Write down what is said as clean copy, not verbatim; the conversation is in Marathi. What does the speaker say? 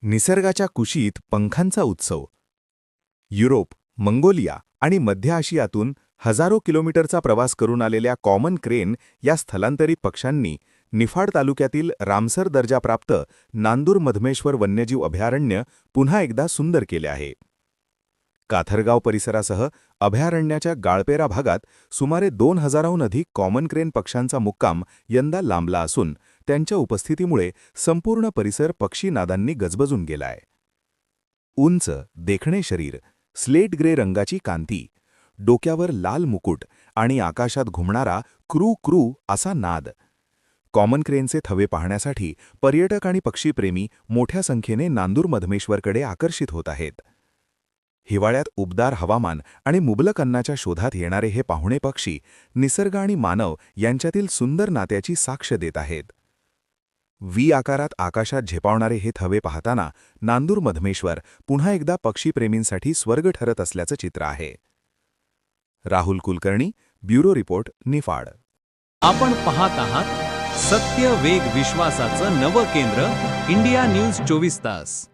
निसर्गाच्या कुशीत पंखांचा उत्सव. युरोप, मंगोलिया आणि मध्य आशियातून हजारो किलोमीटरचा प्रवास करून आलेल्या कॉमन क्रेन या स्थलांतरी पक्ष्यांनी निफाड तालुक्यातील रामसर दर्जाप्राप्त नांदूर मधमेश्वर वन्यजीव अभयारण्य पुन्हा एकदा सुंदर केले आहे. काथरगाव परिसरासह अभयारण्याच्या गाळपेरा भागात सुमारे 2000हून अधिक कॉमन क्रेन पक्ष्यांचा मुक्काम यंदा लांबला असून त्यांच्या उपस्थितीमुळे संपूर्ण परिसर पक्षीनादांनी गजबजून गेलाय. उंच, देखणे शरीर, स्लेट ग्रे रंगाची कांती, डोक्यावर लाल मुकुट आणि आकाशात घुमणारा क्रू क्रू असा नाद. कॉमन क्रेनचे थवे पाहण्यासाठी पर्यटक आणि पक्षीप्रेमी मोठ्या संख्येने नांदूर मधमेश्वरकडे आकर्षित होत आहेत. हिवाळ्यात उबदार हवामान आणि मुबलक अन्नाच्या शोधात येणारे हे पाहुणे पक्षी निसर्ग आणि मानव यांच्यातील सुंदर नात्याची साक्ष देत आहेत. व्ही आकारात आकाशात झेपावणारे हे थवे पाहताना नांदूर मधमेश्वर पुन्हा एकदा पक्षीप्रेमींसाठी स्वर्ग ठरत असल्याचं चित्र आहे. Rahul Kulkarni, bureau report, Niphad. आपण पाहत आहात सत्य वेग विश्वासाचं नवं केंद्र, इंडिया न्यूज 24 तास.